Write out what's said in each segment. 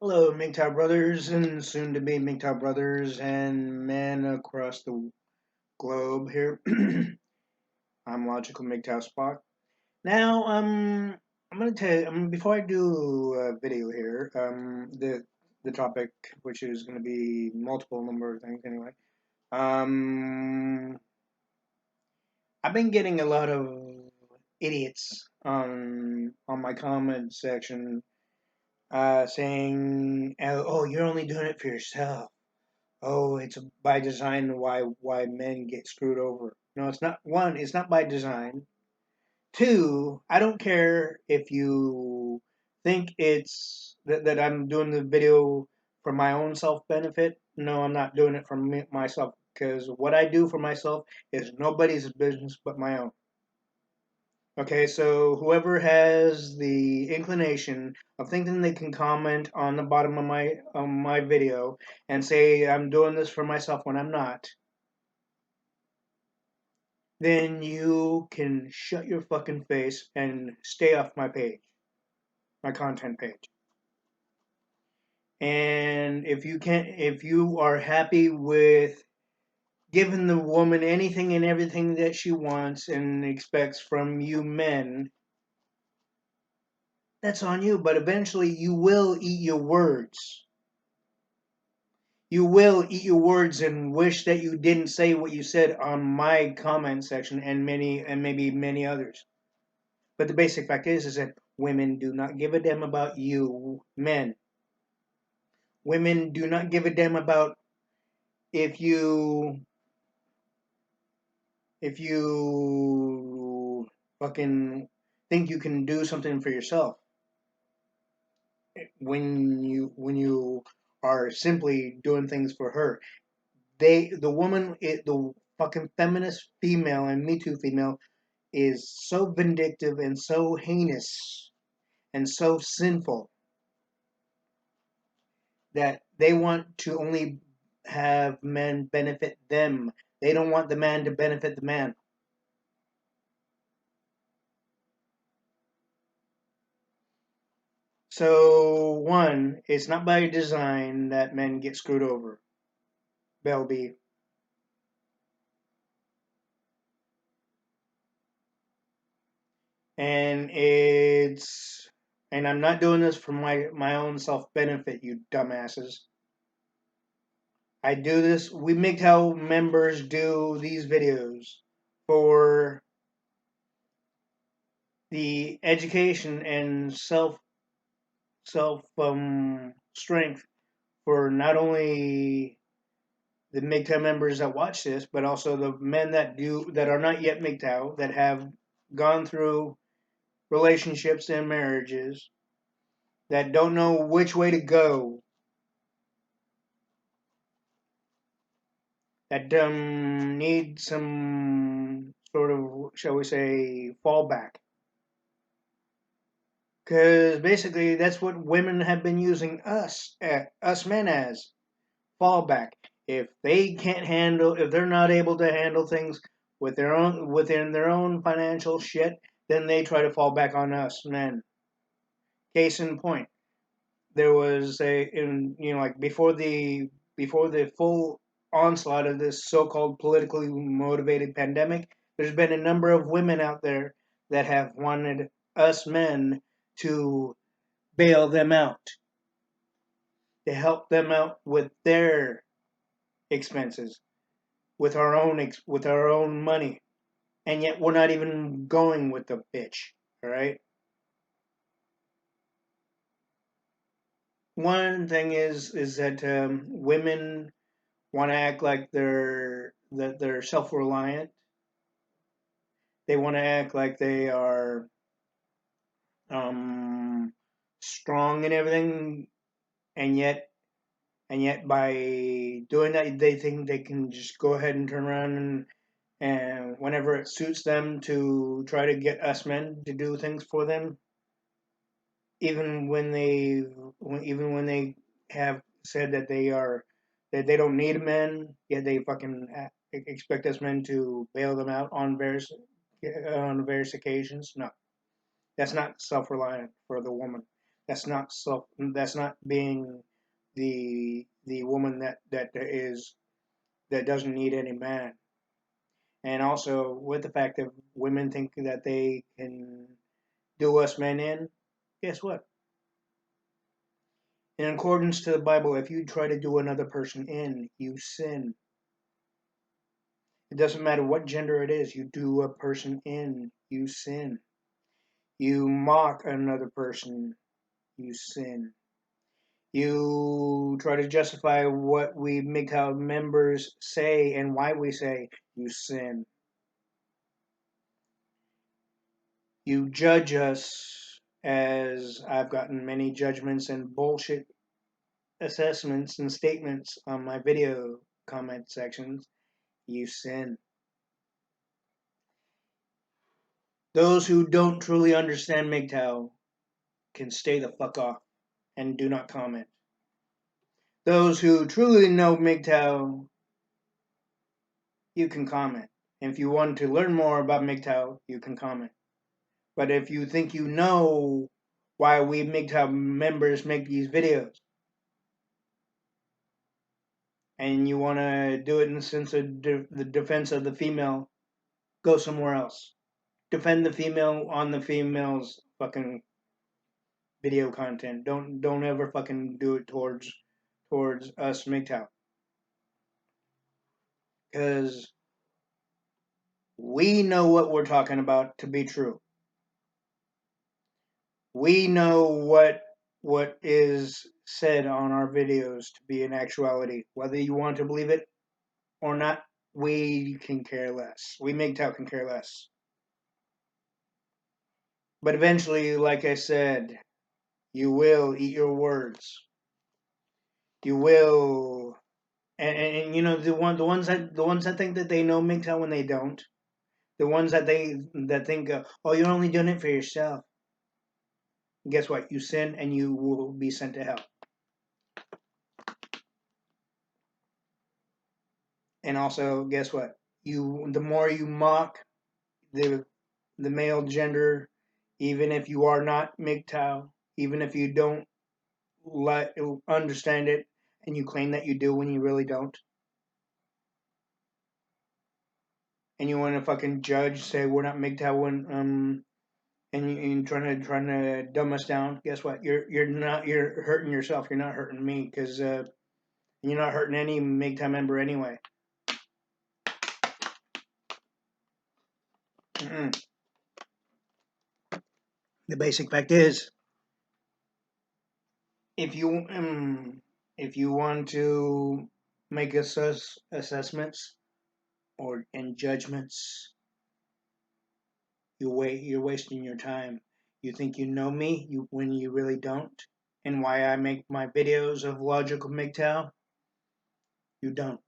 Hello, MGTOW brothers and soon to be MGTOW brothers and men across the globe here. I'm Logical MGTOW Spock. Now, I'm gonna tell you, before I do a video here, the topic, which is gonna be multiple number of things anyway. Um, I've been getting a lot of idiots on my comment section saying, "Oh, you're only doing it for yourself. Oh, it's by design why men get screwed over." No, it's not. One, it's not by design. Two, I don't care if you think it's that I'm doing the video for my own self benefit. No, I'm not doing it for myself because what I do for myself is nobody's business but my own. Okay, so whoever has the inclination of thinking they can comment on the bottom of my video and say I'm doing this for myself when I'm not, then you can shut your fucking face and stay off my page, my content page. And if you are happy with giving the woman anything and everything that she wants and expects from you men, that's on you. But eventually you will eat your words. You will eat your words and wish that you didn't say what you said on my comment section and maybe many others. But the basic fact is that women do not give a damn about you men. Women do not give a damn about if you if you fucking think you can do something for yourself when you are simply doing things for her. The fucking feminist female and Me Too female is so vindictive and so heinous and so sinful that they want to only have men benefit them. They don't want the man to benefit the man. So, one, it's not by design that men get screwed over. Belby. And I'm not doing this for my own self benefit, you dumbasses. I do this. We MGTOW members do these videos for the education and self strength for not only the MGTOW members that watch this, but also the men that are not yet MGTOW that have gone through relationships and marriages that don't know which way to go, that need some sort of, shall we say, fallback. Because basically, that's what women have been using us men as fallback. If they're not able to handle things within their own financial shit, then they try to fall back on us men. Case in point, there was like before the full onslaught of this so-called politically motivated pandemic, there's been a number of women out there that have wanted us men to bail them out, to help them out with their expenses, with our own money, and yet we're not even going with the bitch. All right. One thing is that women want to act like they're self-reliant. They want to act like they are um, strong and everything, and yet by doing that, they think they can just go ahead and turn around and whenever it suits them to try to get us men to do things for them, even when they have said that they don't need men, yet they fucking expect us men to bail them out on various occasions. No, that's not self-reliant for the woman. That's not being the woman that doesn't need any man. And also with the fact that women think that they can do us men in, guess what? In accordance to the Bible, if you try to do another person in, you sin. It doesn't matter what gender it is, you do a person in, you sin. You mock another person, you sin. You try to justify what we MGTOW members say and why we say, you sin. You judge us, as I've gotten many judgments and bullshit assessments and statements on my video comment sections, you sin. Those who don't truly understand MGTOW can stay the fuck off and do not comment. Those who truly know MGTOW, you can comment. And if you want to learn more about MGTOW, you can comment. But if you think you know why we MGTOW members make these videos, and you want to do it in the sense of the defense of the female, go somewhere else. Defend the female on the female's fucking video content. Don't ever fucking do it towards us MGTOW. Because we know what we're talking about to be true. We know what is said on our videos to be in actuality. Whether you want to believe it or not, we can care less. We MGTOW can care less. But eventually, like I said, you will eat your words. You will, and you know the ones that think that they know MGTOW when they don't. The ones that think, oh, you're only doing it for yourself. Guess what? You sin and you will be sent to hell. And also, guess what? The more you mock the male gender, even if you are not MGTOW, even if you don't understand it, and you claim that you do when you really don't, and you want to fucking judge, say we're not MGTOW and you're trying to dumb us down. Guess what? You're hurting yourself. You're not hurting me because you're not hurting any MGTOW member anyway. Mm-mm. The basic fact is, if you want to make assessments or and judgments, you're wasting your time. You think you know me when you really don't, and why I make my videos of logical MGTOW, you don't.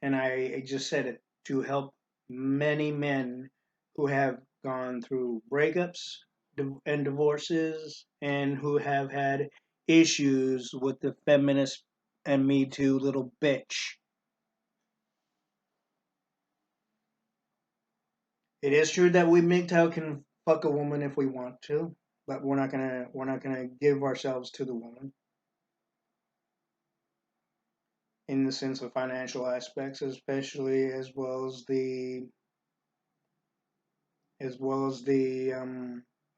And I just said it to help many men who have gone through breakups and divorces and who have had issues with the feminist and Me Too little bitch. It is true that we MGTOW can fuck a woman if we want to, but we're not gonna give ourselves to the woman in the sense of financial aspects, especially as well as the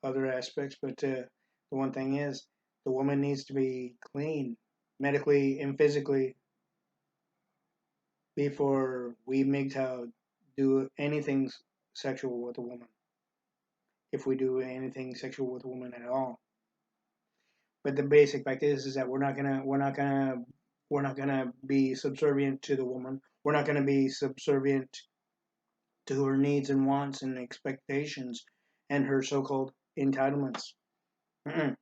other aspects. But the one thing is, the woman needs to be clean, medically and physically, before we MGTOW do anything sexual with a woman. If we do anything sexual with a woman at all. But the basic fact is that we're not gonna be subservient to the woman. We're not gonna be subservient to her needs and wants and expectations and her so-called entitlements. Mm-mm.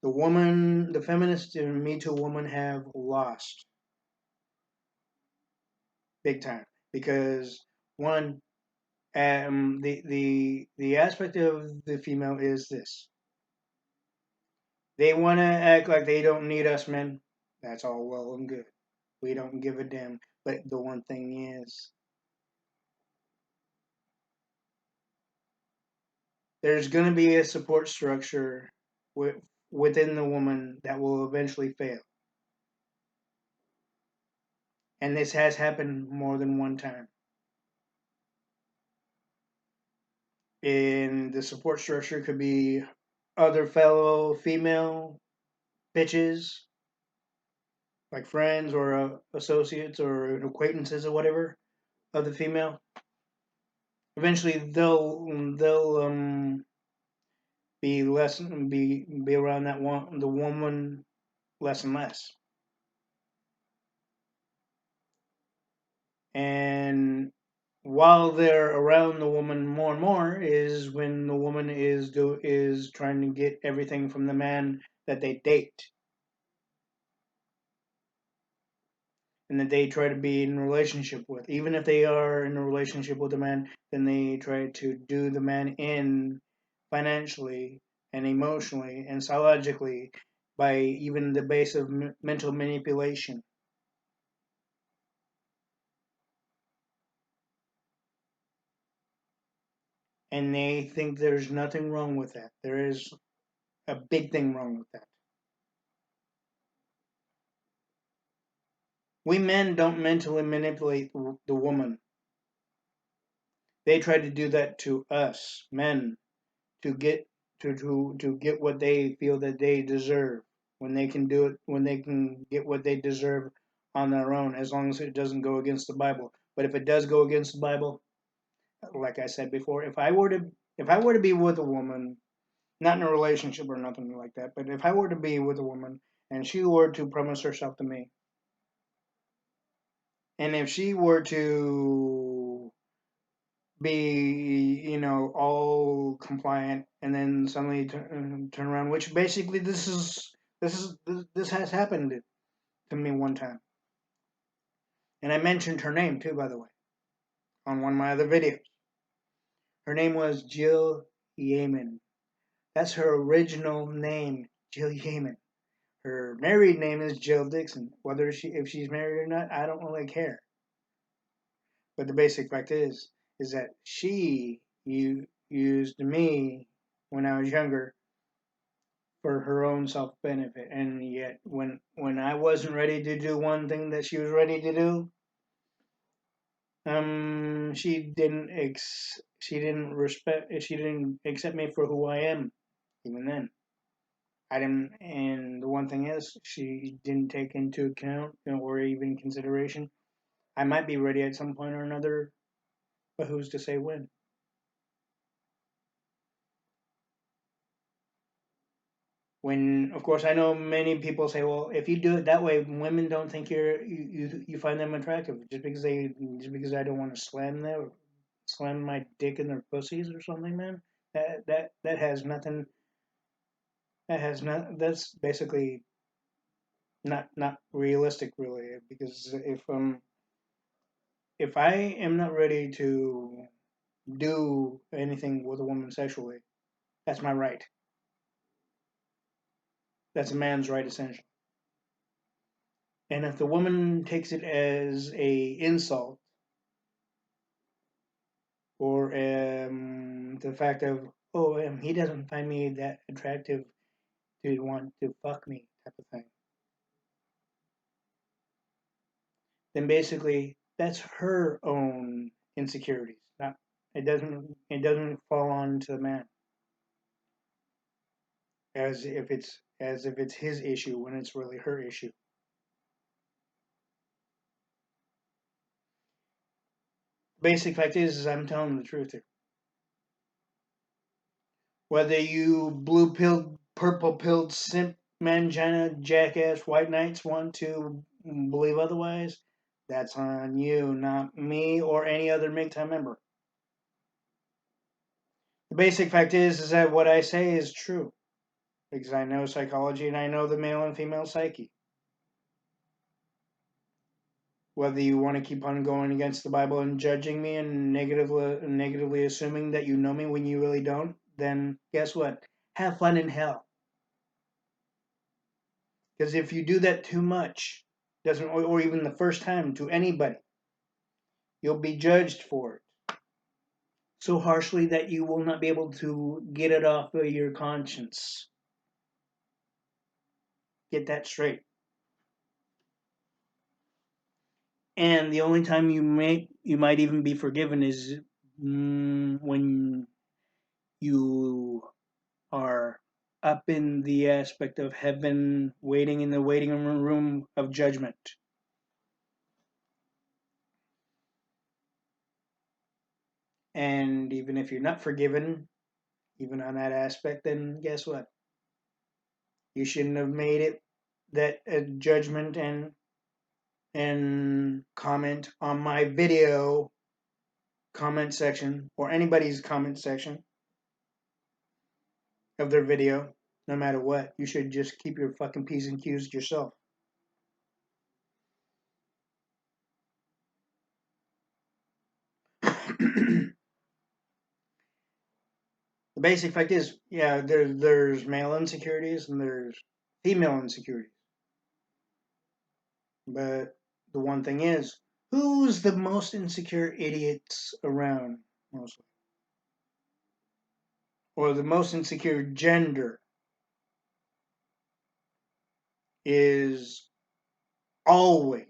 The feminist and Me Too woman have lost big time because one, the aspect of the female is this: they want to act like they don't need us men. That's all well and good. We don't give a damn. But the one thing is, there's going to be a support structure within the woman that will eventually fail. And this has happened more than one time. And the support structure could be other fellow female bitches, like friends or associates or acquaintances or whatever of the female. Eventually, they'll be less be around that one the woman less and less. And while they're around the woman more and more is when the woman is trying to get everything from the man that they date and that they try to be in a relationship with. Even if they are in a relationship with a man, then they try to do the man in financially and emotionally and psychologically by even the base of mental manipulation. And they think there's nothing wrong with that. There is a big thing wrong with that. We men don't mentally manipulate the woman. They try to do that to us men to get to get what they feel that they deserve when they can do it when they can get what they deserve on their own as long as it doesn't go against the Bible. But if it does go against the Bible, like I said before, if I were to be with a woman, not in a relationship or nothing like that, but if I were to be with a woman and she were to promise herself to me, and if she were to be, all compliant, and then suddenly turn around, which basically this has happened to me one time, and I mentioned her name too, by the way, on one of my other videos. Her name was Jill Yeaman. That's her original name, Jill Yeaman. Her married name is Jill Dixon. Whether if she's married or not, I don't really care. But the basic fact is that she used me when I was younger for her own self benefit, and yet when I wasn't ready to do one thing that she was ready to do, she didn't accept me for who I am. Even then, I didn't. And the one thing is, she didn't take into account, or even consideration. I might be ready at some point or another, but who's to say when? When, of course, I know many people say, well, if you do it that way, women don't think you find them attractive just because I don't want to slam my dick in their pussies or something, man. That has nothing. That has not. That's basically not realistic, really. Because if I am not ready to do anything with a woman sexually, that's my right. That's a man's right, essentially. And if the woman takes it as a insult or the fact of, oh, he doesn't find me that attractive to want to fuck me type of thing, then basically that's her own insecurities. Not it doesn't fall on to the man as if it's his issue when it's really her issue. Basic fact is I'm telling the truth here. Whether you blue pilled, purple pilled, simp, mangina, jackass, white knights want to believe otherwise, that's on you, not me or any other MGTOW member. The basic fact is that what I say is true because I know psychology and I know the male and female psyche. Whether you want to keep on going against the Bible and judging me and negatively assuming that you know me when you really don't, then guess what? Have fun in hell. Because if you do that too much, doesn't or even the first time to anybody, you'll be judged for it. so harshly that you will not be able to get it off of your conscience. Get that straight. And the only time you might even be forgiven is when you are up in the aspect of heaven, waiting in the waiting room of judgment. And even if you're not forgiven, even on that aspect, then guess what? You shouldn't have made it that judgment and comment on my video comment section or anybody's comment section of their video, no matter what. You should just keep your fucking P's and Q's yourself. The basic fact is, yeah, there's male insecurities and there's female insecurities. But the one thing is, who's the most insecure idiots around mostly? Or the most insecure gender is always,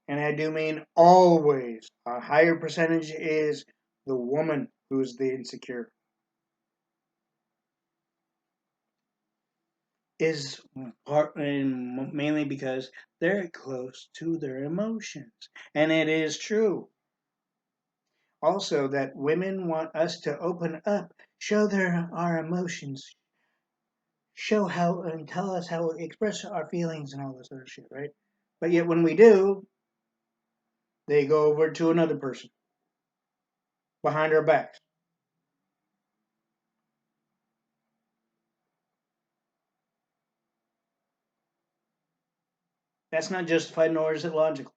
and I do mean always, a higher percentage is the woman who's the insecure. Is part and mainly because they're close to their emotions. And it is true also that women want us to open up, show our emotions, show how and tell us how to express our feelings and all this other shit, right? But yet when we do, they go over to another person behind our backs. That's not justified nor is it logical.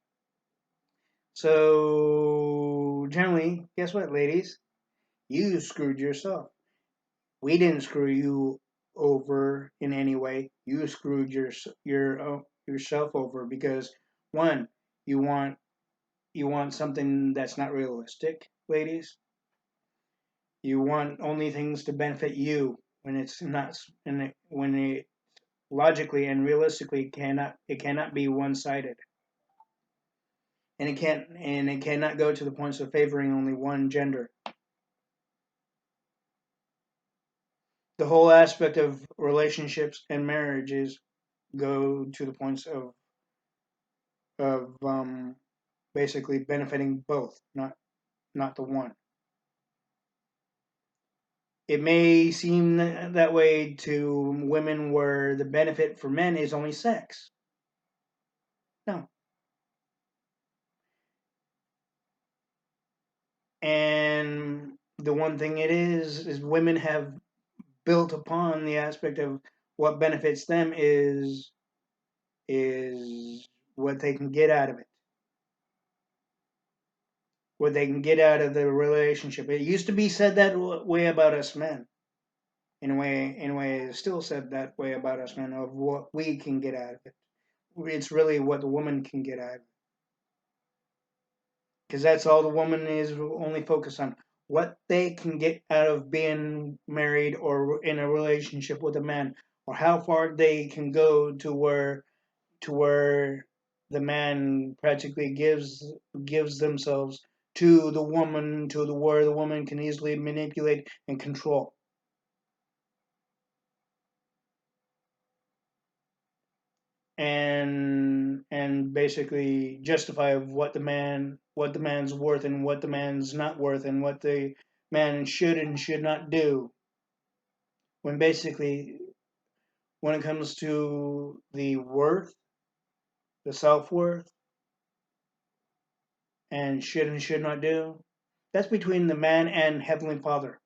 So generally, guess what, ladies? You screwed yourself. We didn't screw you over in any way. You screwed yourself over because one, you want something that's not realistic, ladies. You want only things to benefit you when it's not when it logically and realistically cannot be one-sided. And it cannot go to the points of favoring only one gender. The whole aspect of relationships and marriages go to the points of basically benefiting both, not the one. It may seem that way to women where the benefit for men is only sex. No. And the one thing it is women have built upon the aspect of what benefits them is what they can get out of it. What they can get out of the relationship. It used to be said that way about us men. In a way, it's still said that way about us men of what we can get out of it. It's really what the woman can get out of it. Because that's all the woman is only focused on. What they can get out of being married or in a relationship with a man, or how far they can go to where the man practically gives themselves to the woman to the where the woman can easily manipulate and control. And basically justify what the man's worth and what the man's not worth and what the man should and should not do, when basically when it comes to the worth, the self-worth, and should not do, that's between the man and Heavenly Father,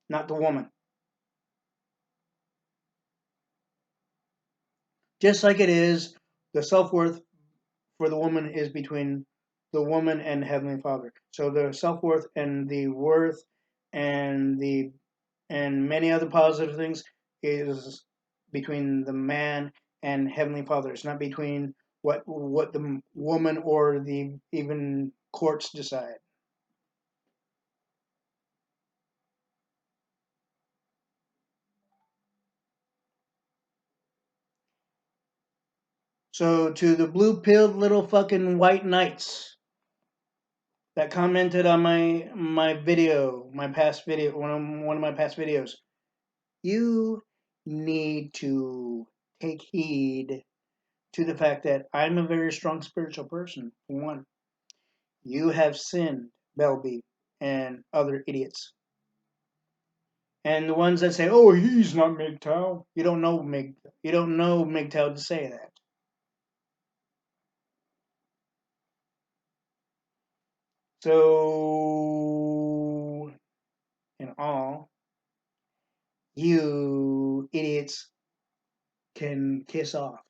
not the woman. Just like it is, the self-worth for the woman is between the woman and Heavenly Father. So the self-worth and the worth and the and many other positive things is between the man and Heavenly Father. It's not between what the woman or the even courts decide. So to the blue-pilled little fucking white knights that commented on my video, my past video, one of my past videos, you need to take heed to the fact that I'm a very strong spiritual person. For one, you have sinned, Belby, and other idiots. And the ones that say, "Oh, he's not MGTOW," you don't know MGTOW to say that. So, in all, you idiots can kiss off.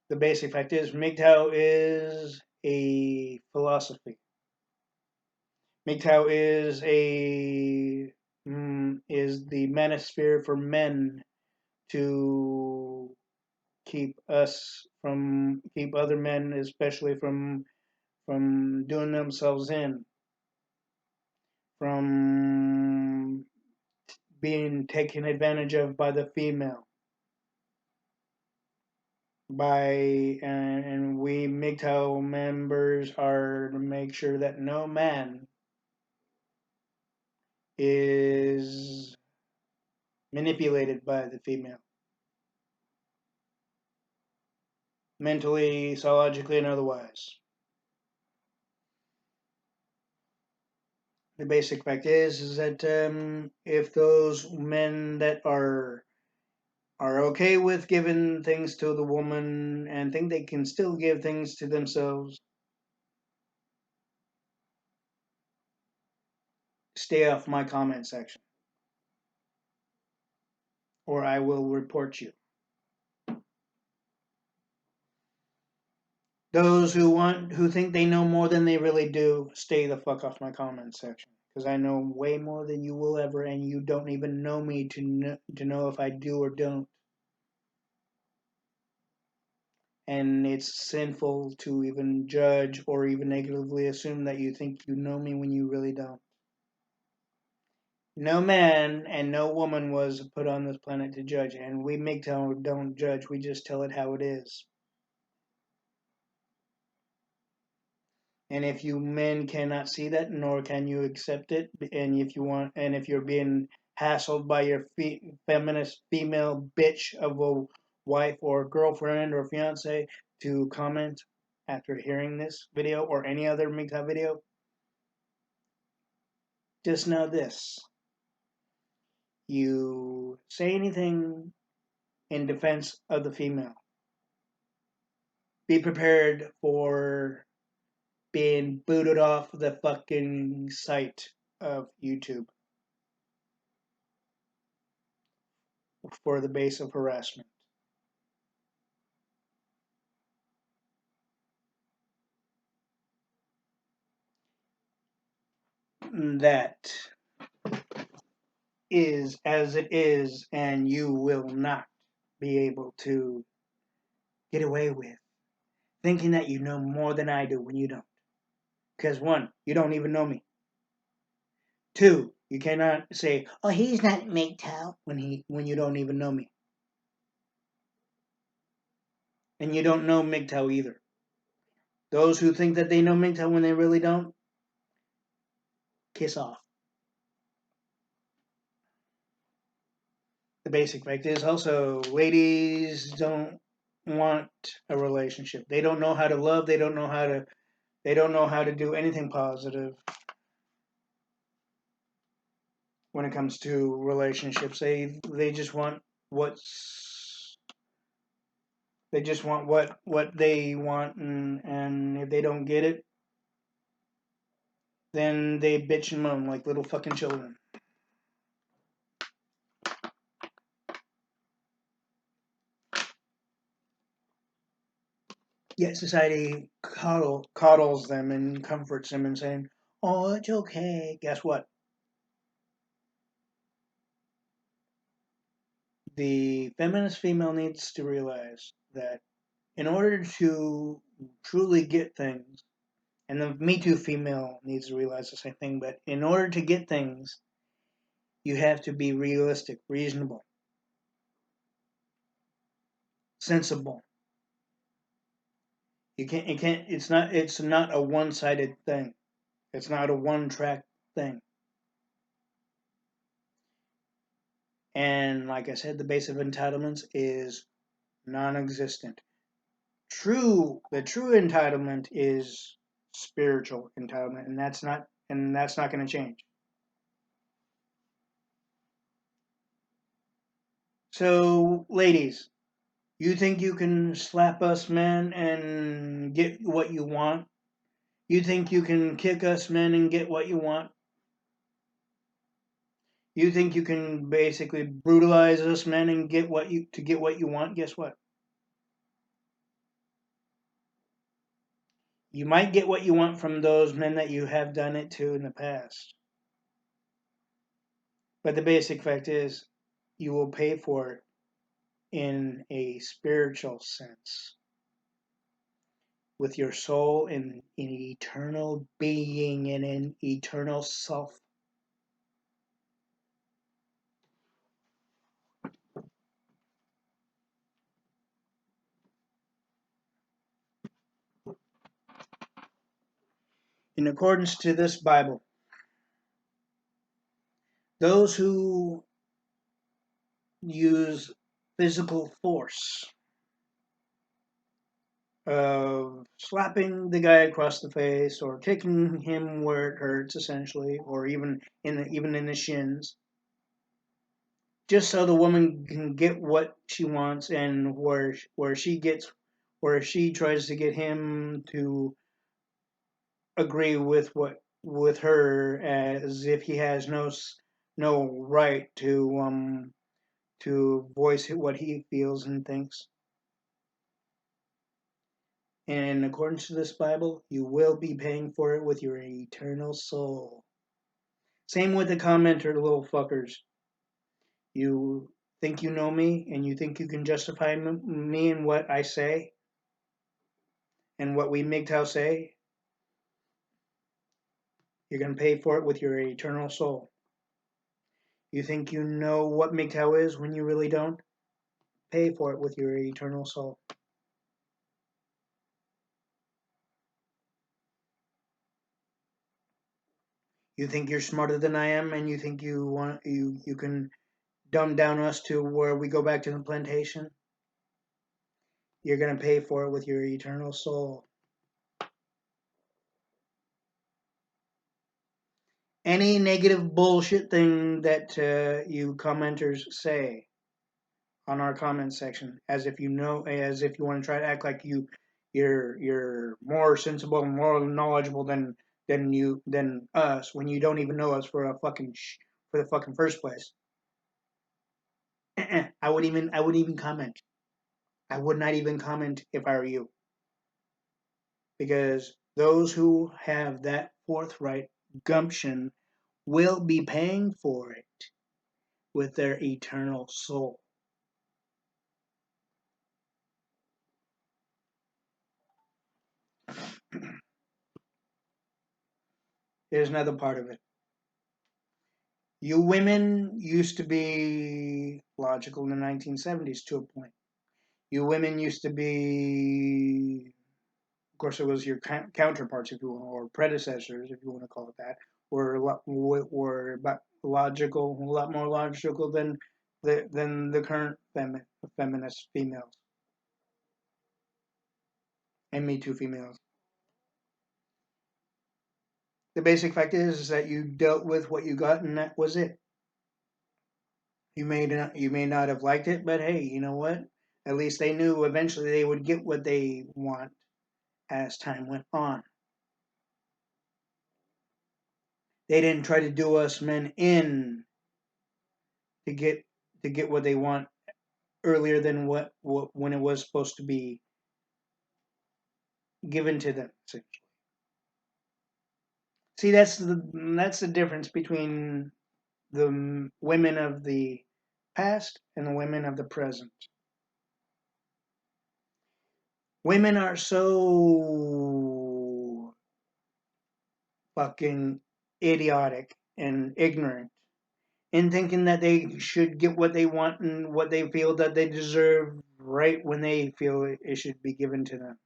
The basic fact is, MGTOW is a philosophy. MGTOW is the manosphere for men to keep other men, especially from doing themselves in, from being taken advantage of by the female. And we MGTOW members are to make sure that no man is manipulated by the female, mentally, psychologically, and otherwise. The basic fact is that if those men that are okay with giving things to the woman and think they can still give things to themselves, stay off my comment section, or I will report you. Those who think they know more than they really do, stay the fuck off my comment section, because I know way more than you will ever, and you don't even know me to know if I do or don't. And it's sinful to even judge or even negatively assume that you think you know me when you really don't. No man and no woman was put on this planet to judge, and we MGTOW don't judge, we just tell it how it is. And if you men cannot see that, nor can you accept it, and if you're being hassled by your feminist female bitch of a wife or girlfriend or fiance to comment after hearing this video or any other MGTOW video, just know this. You say anything in defense of the female, be prepared for being booted off the fucking site of YouTube for the base of harassment. That is as it is, and you will not be able to get away with thinking that you know more than I do when you don't. Because one, you don't even know me. Two, you cannot say, "Oh, he's not MGTOW," when you don't even know me, and you don't know MGTOW either. Those who think that they know MGTOW when they really don't, kiss off. The basic fact is also, ladies don't want a relationship. They don't know how to love. They don't know how to do anything positive when it comes to relationships. They just want what's they just want what they want, and if they don't get it, then they bitch and moan like little fucking children. Yet society coddles them and comforts them and saying, "Oh, it's okay." Guess what? The feminist female needs to realize that in order to truly get things, and the Me Too female needs to realize the same thing, but in order to get things, you have to be realistic, reasonable, sensible, You can't. You can't. It's not. It's not a one-sided thing. It's not a one-track thing. And like I said, the base of entitlements is non-existent. The true entitlement is spiritual entitlement, and that's not going to change. So, ladies, you think you can slap us men and get what you want? You think you can kick us men and get what you want? You think you can basically brutalize us men and get what you want? Guess what? You might get what you want from those men that you have done it to in the past. But the basic fact is you will pay for it in a spiritual sense with your soul in an eternal being and an eternal self. In accordance to this Bible, those who use physical force of slapping the guy across the face or kicking him where it hurts essentially, or even in the shins, just so the woman can get what she wants, and where she tries to get him to agree with her, as if he has no right to voice what he feels and thinks. And in accordance to this Bible, you will be paying for it with your eternal soul. Same with the commenter, little fuckers. You think you know me, and you think you can justify me and what I say, and what we MGTOW say. You're going to pay for it with your eternal soul. You think you know what MGTOW is when you really don't? Pay for it with your eternal soul. You think you're smarter than I am, and you think you can dumb down us to where we go back to the plantation? You're going to pay for it with your eternal soul. Any negative bullshit thing that you commenters say on our comment section, as if you want to try to act like you're more sensible and more knowledgeable than us, when you don't even know us for the fucking first place. I wouldn't even comment. I would not even comment if I were you, because those who have that forthright gumption will be paying for it with their eternal soul. Here's another part of it. You women used to be logical in the 1970s to a point. You women used to be, of course, it was your counterparts, if you want, or predecessors, if you want to call it that, were about logical, a lot more logical than the current feminist females and Me Too females. The basic fact is that you dealt with what you got, and that was it. You may not have liked it, but hey, you know what? At least they knew eventually they would get what they want as time went on. They didn't try to do us men in to get what they want earlier than what when it was supposed to be given to them. See, that's the difference between the women of the past and the women of the present. Women are so fucking idiotic and ignorant in thinking that they should get what they want and what they feel that they deserve right when they feel it should be given to them.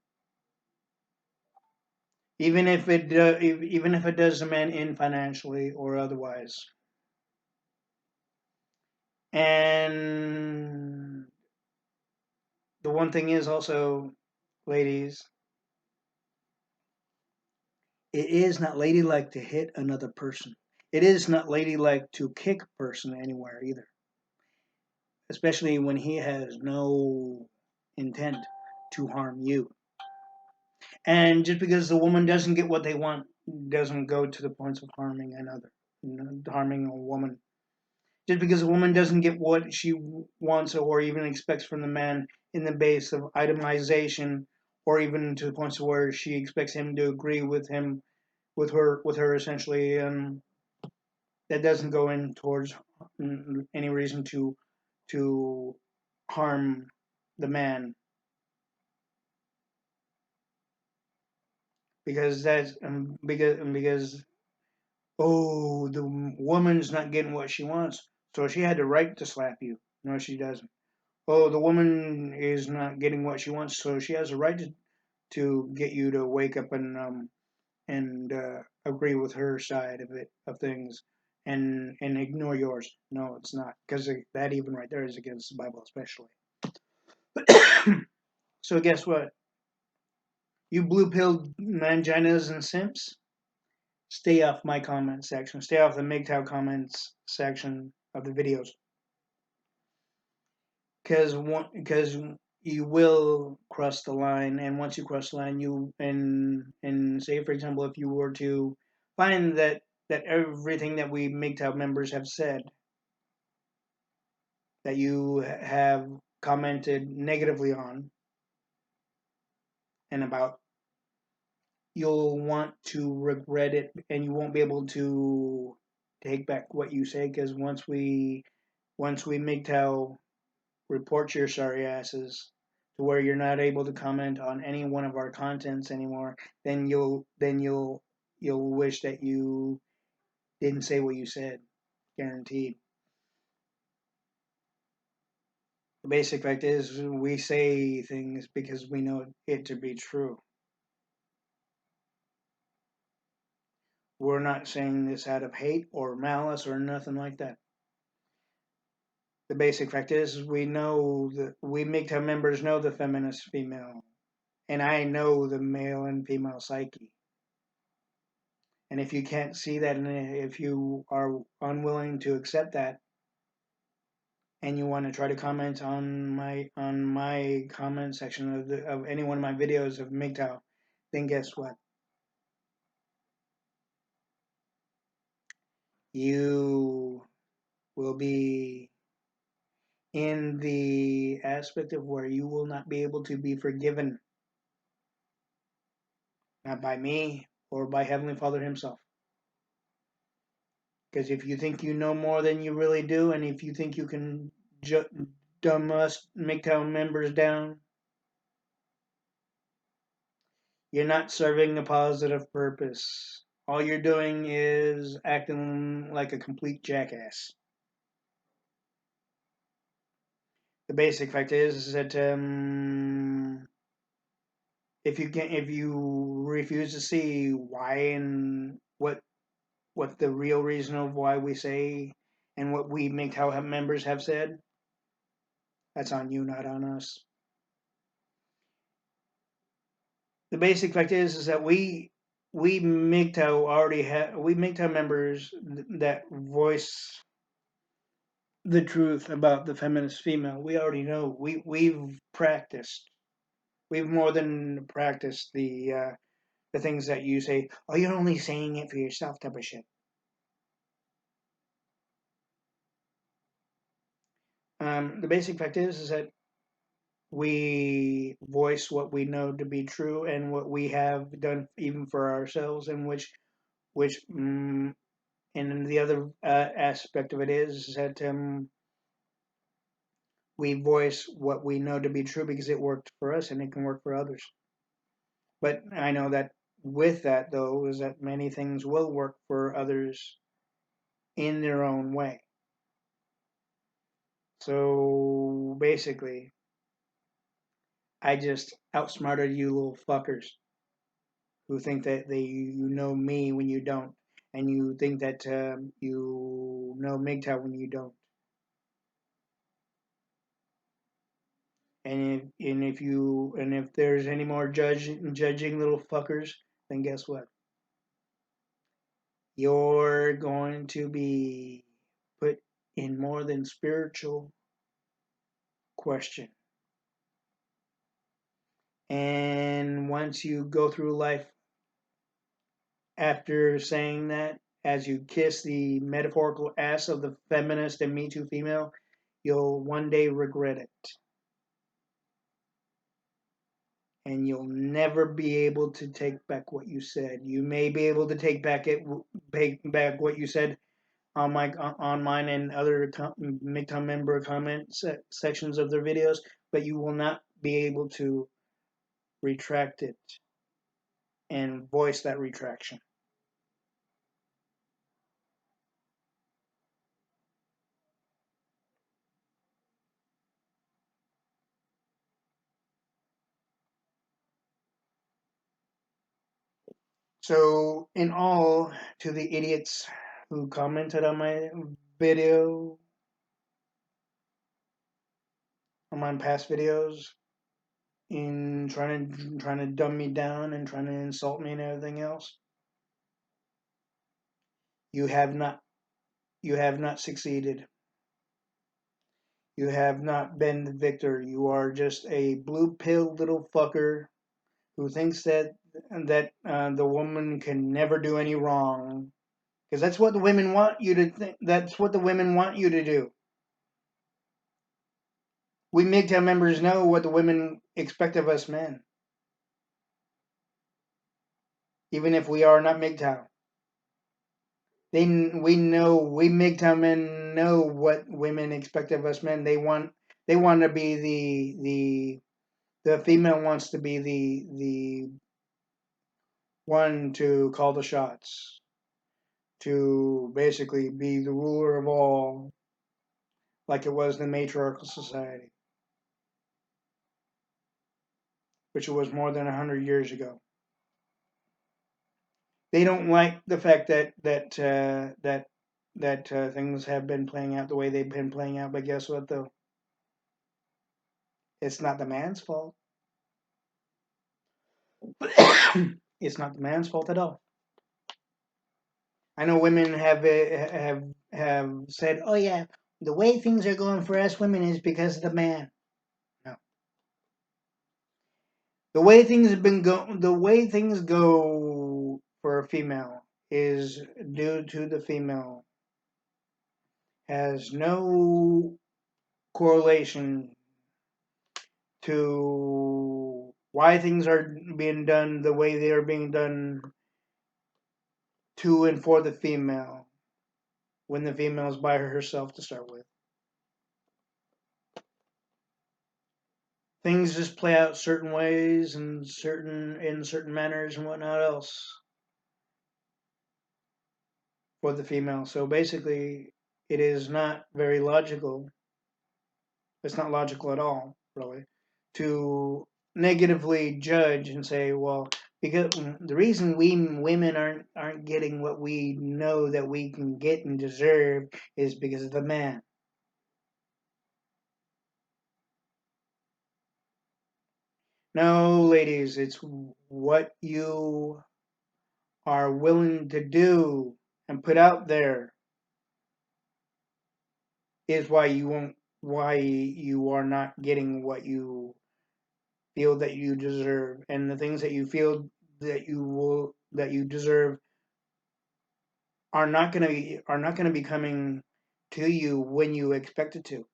even if it does the man in financially or otherwise. And the one thing is also, ladies, it is not ladylike to hit another person. It is not ladylike to kick a person anywhere either, especially when he has no intent to harm you. And just because the woman doesn't get what they want doesn't go to the points of harming another, harming a woman. Just because a woman doesn't get what she wants or even expects from the man in the base of itemization, or even to the points where she expects him to agree with him, with her essentially, that doesn't go in towards any reason to harm the man, because because oh, the woman's not getting what she wants, so she had the right to slap you. No, she doesn't. Oh, the woman is not getting what she wants, so she has a right to get you to wake up and agree with her side of things, and ignore yours. No, it's not, because that even right there is against the Bible, especially. So guess what? You blue-pilled manginas and simps, stay off my comment section. Stay off the MGTOW comments section of the videos, because you will cross the line, and once you cross the line, you and say, for example, if you were to find that everything that we MGTOW members have said, that you have commented negatively on and about, you'll want to regret it, and you won't be able to take back what you say, because once we MGTOW report your sorry asses to where you're not able to comment on any one of our contents anymore, then you'll wish that you didn't say what you said, guaranteed. The basic fact is, we say things because we know it to be true. We're not saying this out of hate or malice or nothing like that. The basic fact is, we know that we MGTOW members know the feminist female, and I know the male and female psyche. And if you can't see that, and if you are unwilling to accept that, and you want to try to comment on my comment section of any one of my videos of MGTOW, then guess what? You will be in the aspect of where you will not be able to be forgiven, not by me or by Heavenly Father Himself. Because if you think you know more than you really do, and if you think you can dumb us MGTOW members down, you're not serving a positive purpose. All you're doing is acting like a complete jackass. The basic fact is that if you refuse to see why and what the real reason of why we say and what we MGTOW members have said, that's on you, not on us. The basic fact is that we MGTOW already have we MGTOW members that voice the truth about the feminist female. We already know. We've practiced. We've more than practiced the things that you say. Oh, you're only saying it for yourself, type of shit. The basic fact is that we voice what we know to be true and what we have done even for ourselves, and which and the other aspect of it is that we voice what we know to be true because it worked for us and it can work for others. But I know that with that, though, is that many things will work for others in their own way. So basically, I just outsmarted you little fuckers. who think that you know me when you don't, and you think that you know MGTOW when you don't. And if there's any more judging little fuckers, then guess what? You're going to be put in more than spiritual question. And once you go through life after saying that, as you kiss the metaphorical ass of the feminist and Me Too female, you'll one day regret it. And you'll never be able to take back what you said. You may be able to take back what you said on mine and other MGTOW member comment sections of their videos, but you will not be able to retract it and voice that retraction. So, in all, to the idiots who commented on my video, on my past videos, in trying to dumb me down and trying to insult me and everything else, you have not you have not succeeded. You have not been the victor. You are just a blue pill little fucker who thinks that the woman can never do any wrong, because that's what the women want you to think. That's what the women want you to do. We MGTOW members know what the women expect of us men, even if we are not MGTOW. We MGTOW men know what women expect of us men. They want to be the female wants to be the one to call the shots, to basically be the ruler of all, like it was in the matriarchal society, which it was more than 100 years ago. They don't like the fact that things have been playing out the way they've been playing out. But guess what, though? It's not the man's fault. It's not the man's fault at all. I know women have said, "Oh yeah, the way things are going for us women is because of the man." No, the way things go for a female is due to the female, has no correlation to why things are being done the way they are being done to and for the female when the female is by herself to start with. Things just play out certain ways and certain manners and whatnot else for the female. So basically, it is not very logical. It's not logical at all, really, to negatively judge and say, well, because the reason we women aren't getting what we know that we can get and deserve is because of the man. No, ladies, it's what you are willing to do and put out there is why you are not getting what you feel that you deserve, and the things that you feel that you deserve are not going to be coming to you when you expect it to.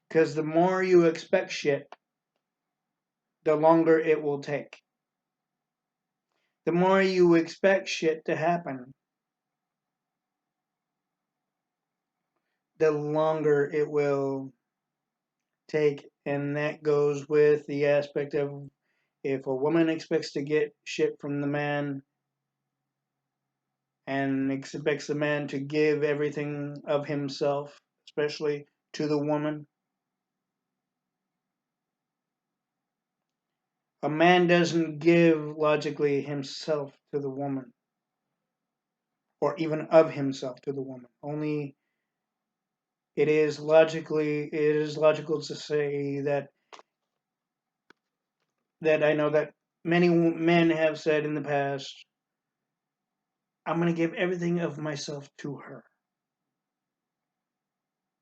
Because the more you expect shit, the longer it will take. The more you expect shit to happen, the longer it will take. And that goes with the aspect of, if a woman expects to get shit from the man and expects the man to give everything of himself, especially to the woman, A man doesn't give logically himself to the woman, or even of himself to the woman. Only it is logical to say that I know that many men have said in the past, I'm going to give everything of myself to her.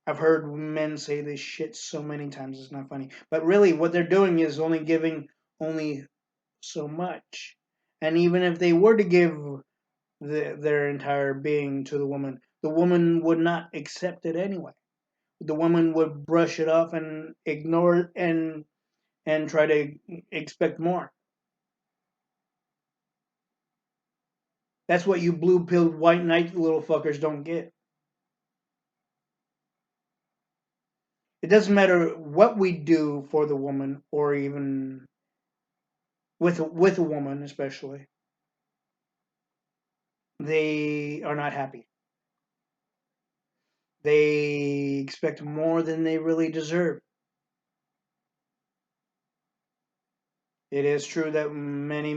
I've heard men say this shit so many times, it's not funny. But really, what they're doing is only giving only so much. And even if they were to give their entire being to the woman would not accept it anyway. The woman would brush it off and ignore it and try to expect more. That's what you blue pilled white knight little fuckers don't get. It doesn't matter what we do for the woman, or even with a woman, especially. They are not happy. They expect more than they really deserve. It is true that many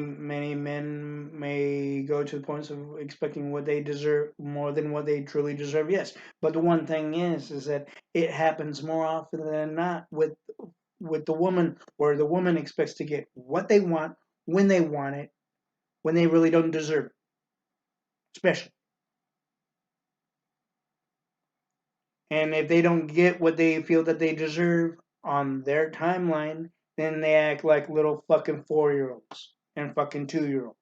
men may go to the points of expecting what they deserve more than what they truly deserve. Yes, but the one thing is that it happens more often than not with the woman, where the woman expects to get what they want it, when they really don't deserve it, especially. And if they don't get what they feel that they deserve on their timeline, then they act like little fucking 4-year olds and fucking 2-year olds.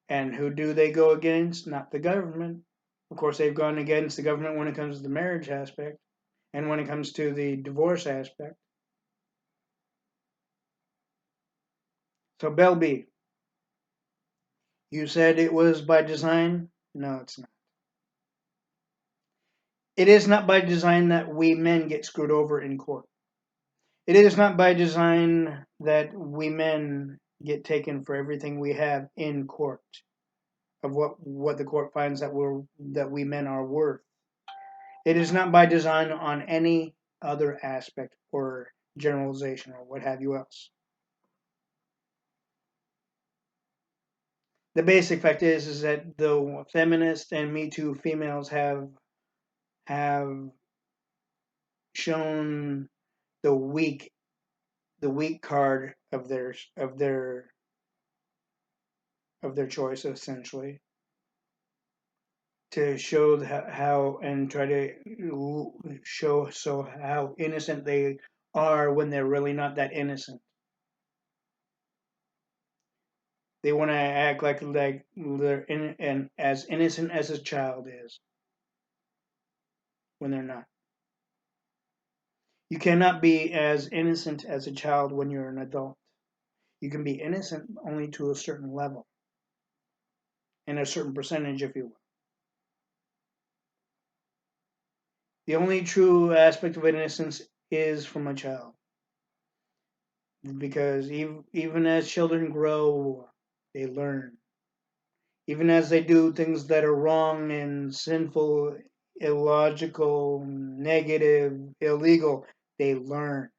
And who do they go against? Not the government. Of course, they've gone against the government when it comes to the marriage aspect and when it comes to the divorce aspect. So, Belby, you said it was by design? No, it's not. It is not by design that we men get screwed over in court. It is not by design that we men get taken for everything we have in court of what the court finds that we men are worth. It is not by design on any other aspect or generalization or what have you else. The basic fact is that the feminist and Me Too females have shown the weak card of their choice, essentially, to show how and try to show how innocent they are when they're really not that innocent. They want to act like they're and as innocent as a child is when they're not. You cannot be as innocent as a child when you're an adult. You can be innocent only to a certain level and a certain percentage, if you will. The only true aspect of innocence is from a child, because even as children grow, they learn. Even as they do things that are wrong and sinful, illogical, negative, illegal, they learn.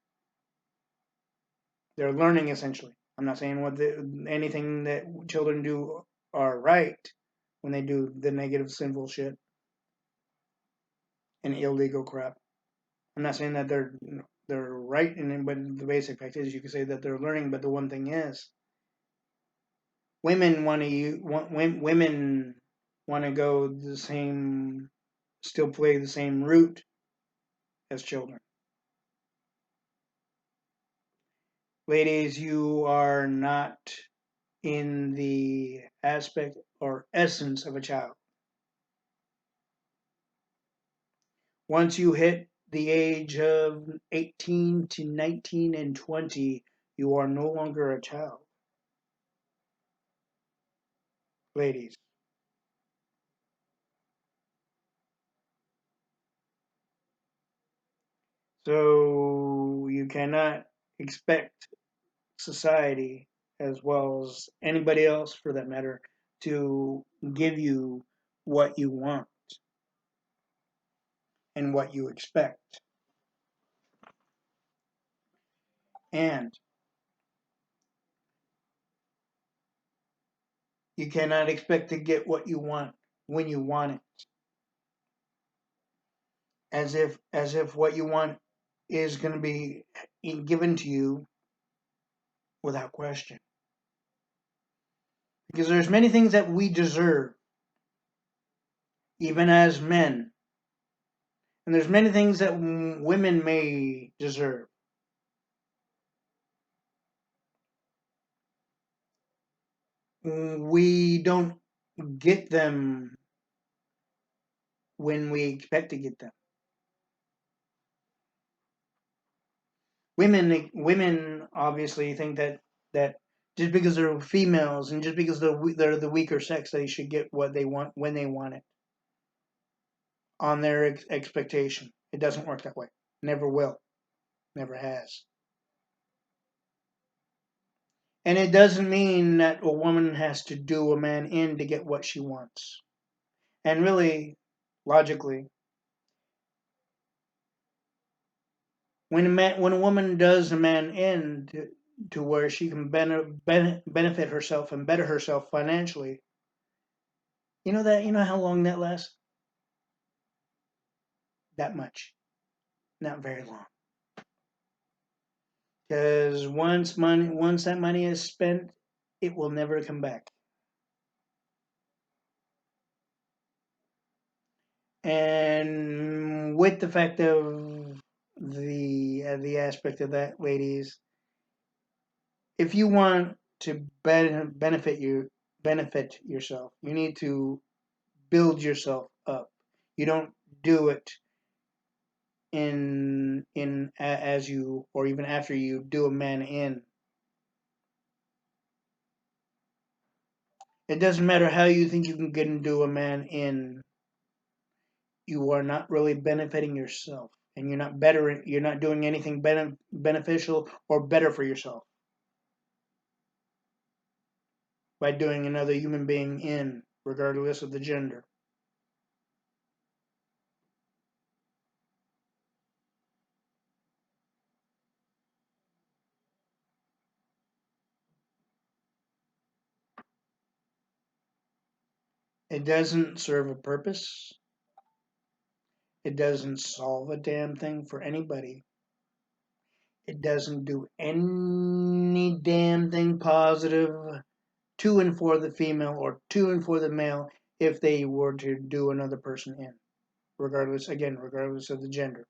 They're learning essentially. I'm not saying anything that children do are right when they do the negative, sinful shit and illegal crap. I'm not saying that they're right in it, but the basic fact is you can say that they're learning. But the one thing is, women want to go the same, still play the same route as children. Ladies, you are not in the aspect or essence of a child. Once you hit the age of 18 to 19 and 20, you are no longer a child. Ladies. So you cannot expect society, as well as anybody else for that matter, to give you what you want and what you expect. And you cannot expect to get what you want when you want it. As if what you want is going to be given to you without question. Because there's many things that we deserve, even as men, and there's many things that women may deserve. We don't get them when we expect to get them. Women obviously think that just because they're females and just because they're the weaker sex, they should get what they want when they want it on their expectation. It doesn't work that way. Never will. Never has. And it doesn't mean that a woman has to do a man in to get what she wants. And really, logically, when a woman does a man in to where she can benefit herself and better herself financially, you know how long that lasts? That much. Not very long. Because once that money is spent, it will never come back. And with the fact of the aspect of that, ladies, if you want to benefit yourself, you need to build yourself up. You don't do it in as you or even after you do a man in. It doesn't matter how you think you can get into a man in. You are not really benefiting yourself, and you're not better. You're not doing anything beneficial or better for yourself by doing another human being in, regardless of the gender. It doesn't serve a purpose. It doesn't solve a damn thing for anybody. It doesn't do any damn thing positive to and for the female or to and for the male if they were to do another person in, regardless of the gender.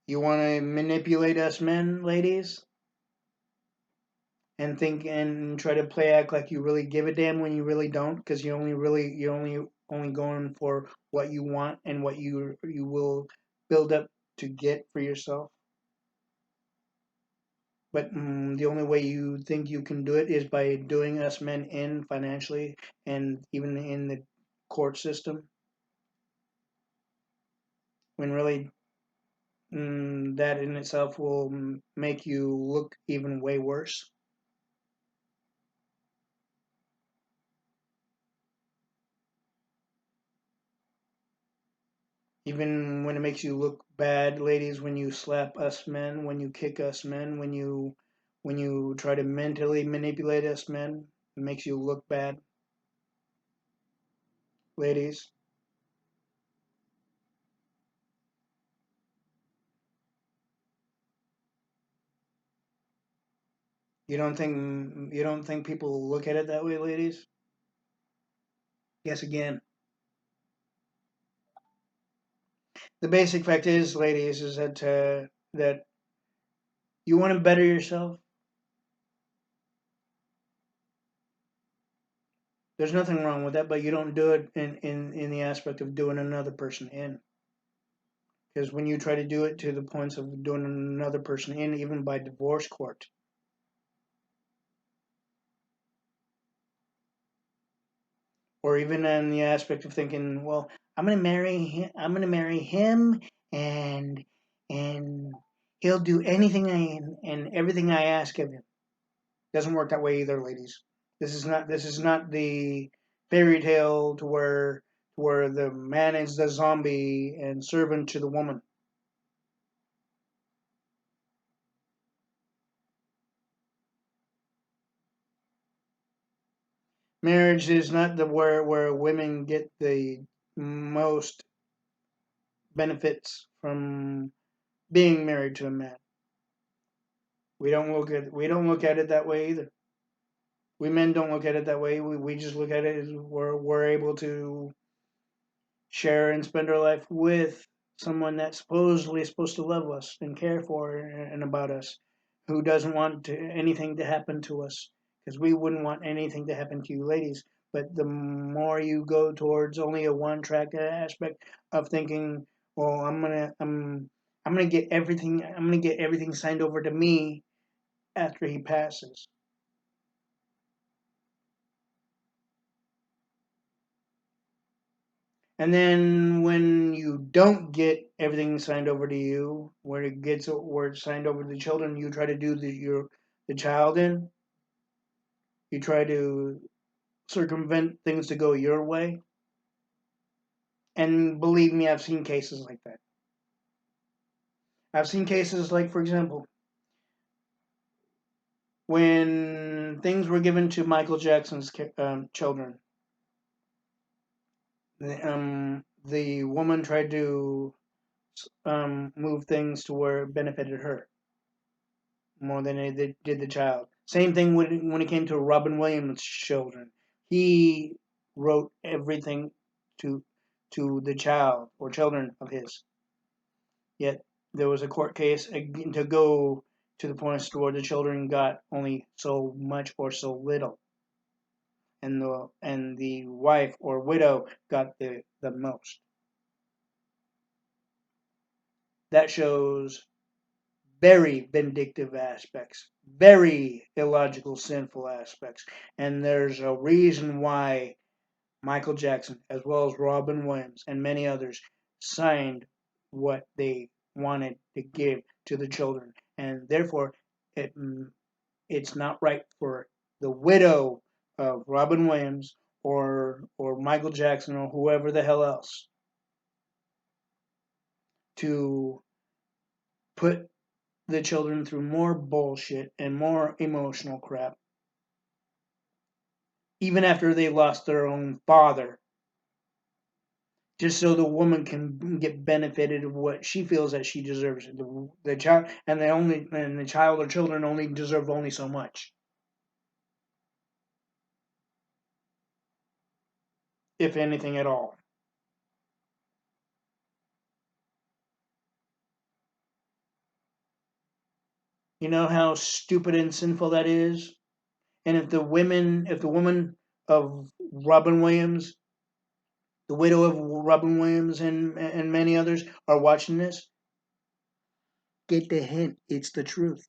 You want to manipulate us men, ladies, and think and try to play act like you really give a damn when you really don't, because you're only going for what you want and what you will build up to get for yourself. But the only way you think you can do it is by doing us men in financially and even in the court system. When really that in itself will make you look even way worse. Even when it makes you look bad, ladies, when you slap us men, when you kick us men, when you try to mentally manipulate us men, it makes you look bad, ladies. You don't think people look at it that way, ladies? Yes, again. The basic fact is, ladies, is that you want to better yourself. There's nothing wrong with that, but you don't do it in the aspect of doing another person in. Because when you try to do it to the points of doing another person in, even by divorce court, or even in the aspect of thinking, well, I'm gonna marry him, and and he'll do anything and everything I ask of him. Doesn't work that way either, ladies. This is not the fairy tale to where the man is the zombie and servant to the woman. Marriage is not the where women get the most benefits from being married to a man. We don't look at it that way either. We men don't look at it that way. We just look at it as we're able to share and spend our life with someone that's supposedly supposed to love us and care for and about us, who doesn't want anything to happen to us, because we wouldn't want anything to happen to you ladies. But the more you go towards only a one track aspect of thinking, well, I'm gonna get everything signed over to me after he passes. And then when you don't get everything signed over to you, where it's signed over to the children, you try to do the child in. You try to circumvent things to go your way. And believe me, I've seen cases like that. I've seen cases like, for example, when things were given to Michael Jackson's children, the woman tried to move things to where it benefited her more than it did the child. Same thing when it came to Robin Williams' children. He wrote everything to the child or children of his. Yet there was a court case to go to the point where the children got only so much or so little, and the wife or widow got the most. That shows very vindictive aspects, very illogical, sinful aspects. And there's a reason why Michael Jackson, as well as Robin Williams and many others, signed what they wanted to give to the children. And therefore, it, it's not right for the widow of Robin Williams or Michael Jackson or whoever the hell else to put the children through more bullshit and more emotional crap, even after they lost their own father, just so the woman can get benefited of what she feels that she deserves. The child and the child or children only deserve only so much, if anything at all. You know how stupid and sinful that is. And if the woman of Robin Williams, the widow of Robin Williams, and many others are watching this, get the hint. It's the truth.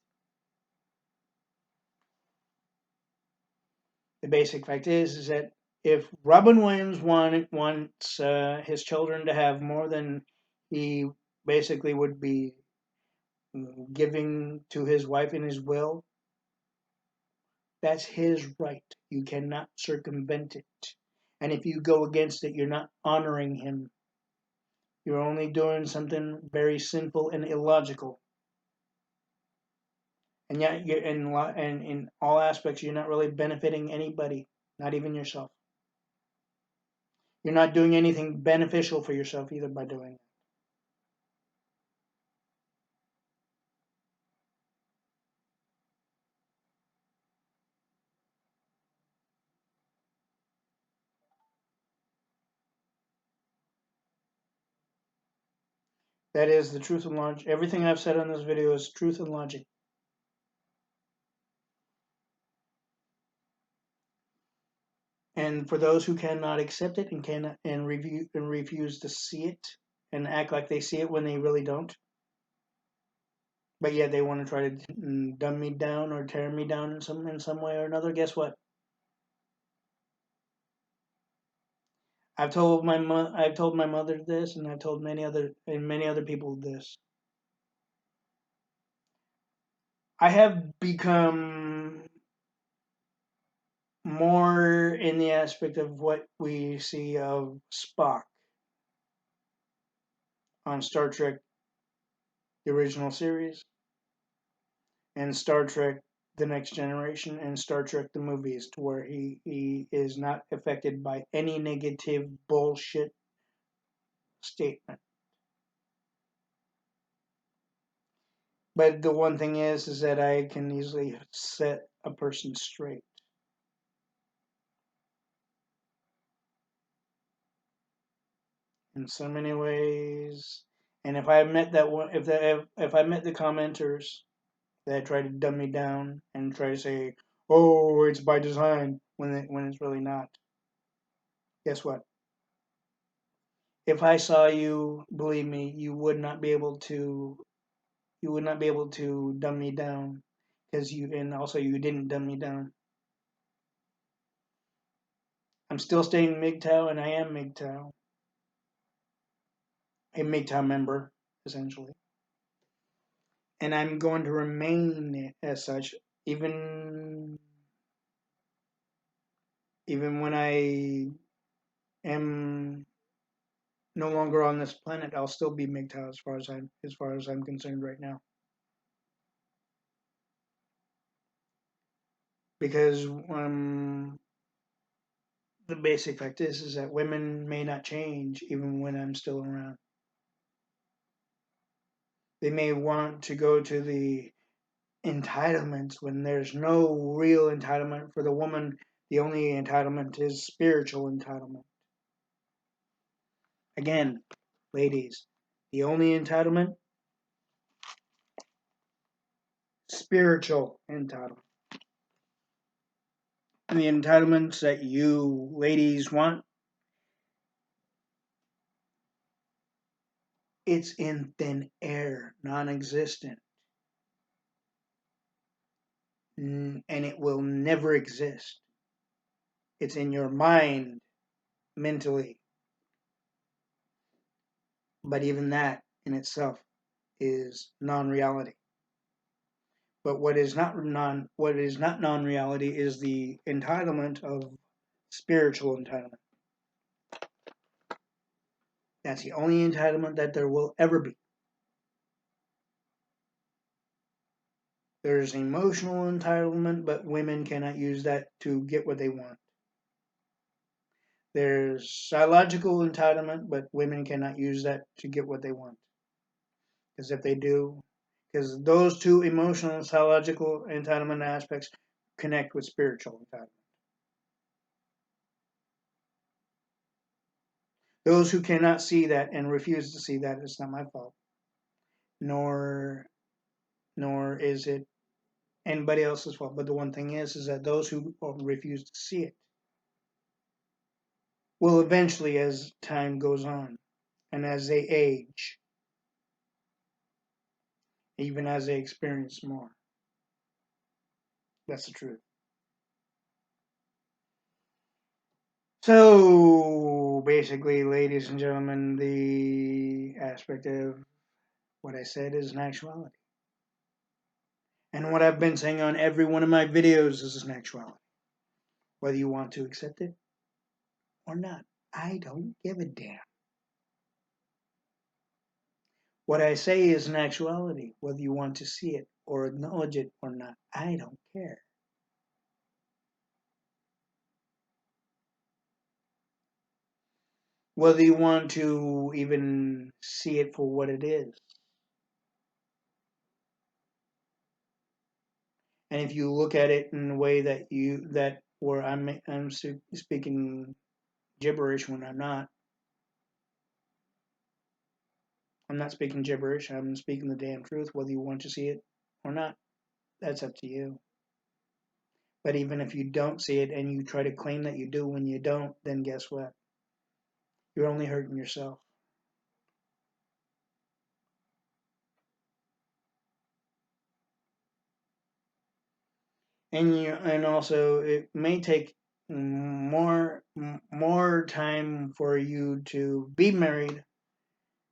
The basic fact is that if Robin Williams wants his children to have more than he basically would be giving to his wife in his will, that's his right. You cannot circumvent it. And if you go against it, you're not honoring him. You're only doing something very sinful and illogical. And yet, and in all aspects, you're not really benefiting anybody, not even yourself. You're not doing anything beneficial for yourself either by doing it. That is the truth and logic. Everything I've said on this video is truth and logic. And for those who cannot accept it and cannot and refuse to see it and act like they see it when they really don't, but yet they want to try to dumb me down or tear me down in some way or another, guess what? I've told my mother this, and I've told many other people this. I have become more in the aspect of what we see of Spock on Star Trek, the original series, and Star Trek The Next Generation, and Star Trek the movies, to where he is not affected by any negative bullshit statement. But the one thing is that I can easily set a person straight. In so many ways. And if I met that one, if I met the commenters that try to dumb me down and try to say, "Oh, it's by design," when it's really not. Guess what? If I saw you, believe me, you would not be able to dumb me down, because you didn't dumb me down. I'm still staying MGTOW, and I am MGTOW, a MGTOW member essentially, and I'm going to remain as such, even when I am no longer on this planet. I'll still be MGTOW as far as I'm concerned right now. Because the basic fact is that women may not change even when I'm still around. They may want to go to the entitlements when there's no real entitlement for the woman. The only entitlement is spiritual entitlement. Again, ladies, the only entitlement, spiritual entitlement. And the entitlements that you ladies want, it's in thin air, non-existent, and it will never exist. It's in your mind, mentally, but even that in itself is non-reality. But what is not non-reality is the entitlement of spiritual entitlement. That's the only entitlement that there will ever be. There's emotional entitlement, but women cannot use that to get what they want. There's psychological entitlement, but women cannot use that to get what they want. Because if they do, because those two emotional and psychological entitlement aspects connect with spiritual entitlement. Those who cannot see that and refuse to see that, it's not my fault. Nor is it anybody else's fault. But the one thing is that those who refuse to see it will eventually, as time goes on, and as they age, even as they experience more. That's the truth. So, basically, ladies and gentlemen, the aspect of what I said is an actuality. And what I've been saying on every one of my videos is an actuality. Whether you want to accept it or not, I don't give a damn. What I say is an actuality. Whether you want to see it or acknowledge it or not, I don't care. Whether you want to even see it for what it is. And if you look at it in a way that where I'm speaking gibberish when I'm not speaking gibberish. I'm speaking the damn truth. Whether you want to see it or not, that's up to you. But even if you don't see it and you try to claim that you do when you don't, then guess what? You're only hurting yourself. And also it may take more time for you to be married,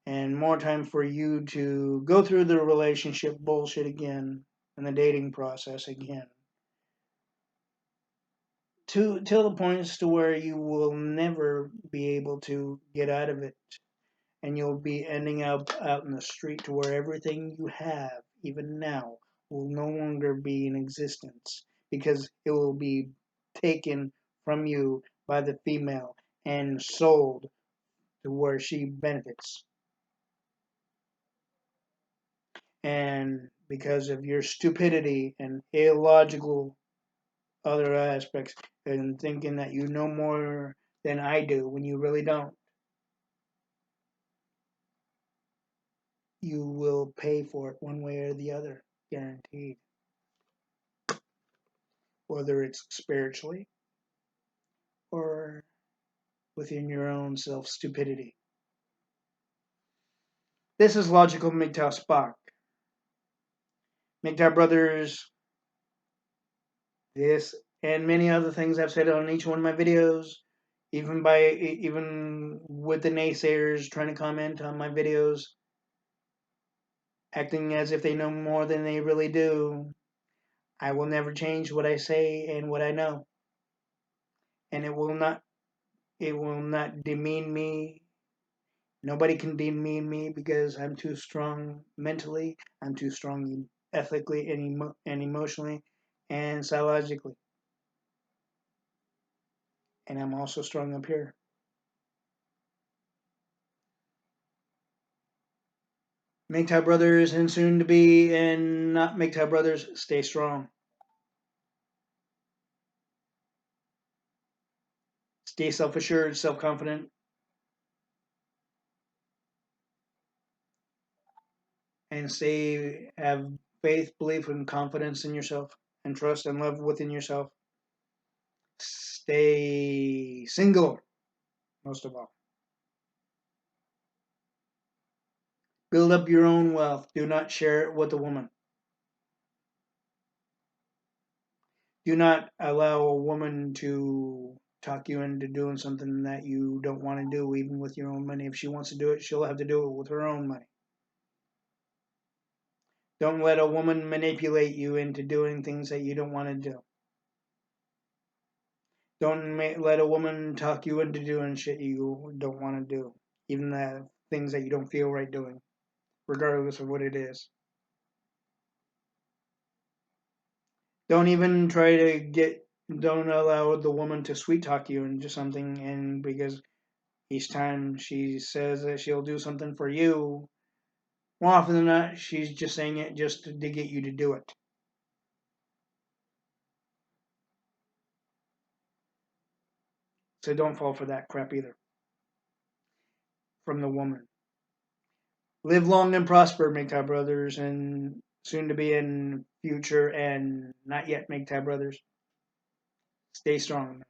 and more time for you to go through the relationship bullshit again and the dating process again, to till the points to where you will never be able to get out of it, and you'll be ending up out in the street to where everything you have, even now, will no longer be in existence because it will be taken from you by the female and sold to where she benefits. And because of your stupidity and illogical other aspects and thinking that you know more than I do when you really don't, you will pay for it one way or the other, guaranteed. Whether it's spiritually or within your own self stupidity. This is Logical MGTOW Spock. MGTOW Brothers, this and many other things I've said on each one of my videos, even with the naysayers trying to comment on my videos, acting as if they know more than they really do. I will never change what I say and what I know, and it will not demean me. Nobody can demean me because I'm too strong mentally. I'm too strong ethically and emotionally and psychologically, and I'm also strong up here. MGTOW brothers and soon to be and not MGTOW brothers, stay strong, stay self assured, self confident, and stay have faith, belief, and confidence in yourself, and trust and love within yourself. Stay single, most of all. Build up your own wealth. Do not share it with a woman. Do not allow a woman to talk you into doing something that you don't want to do, even with your own money. If she wants to do it, she'll have to do it with her own money. Don't let a woman manipulate you into doing things that you don't want to do. Don't let a woman talk you into doing shit you don't want to do, even the things that you don't feel right doing, regardless of what it is. Don't even try to get. Don't allow the woman to sweet talk you into something, and because each time she says that she'll do something for you, more often than not, she's just saying it just to get you to do it. So don't fall for that crap either from the woman. Live long and prosper, MGTOW brothers, and soon to be in future and not yet MGTOW brothers. Stay strong.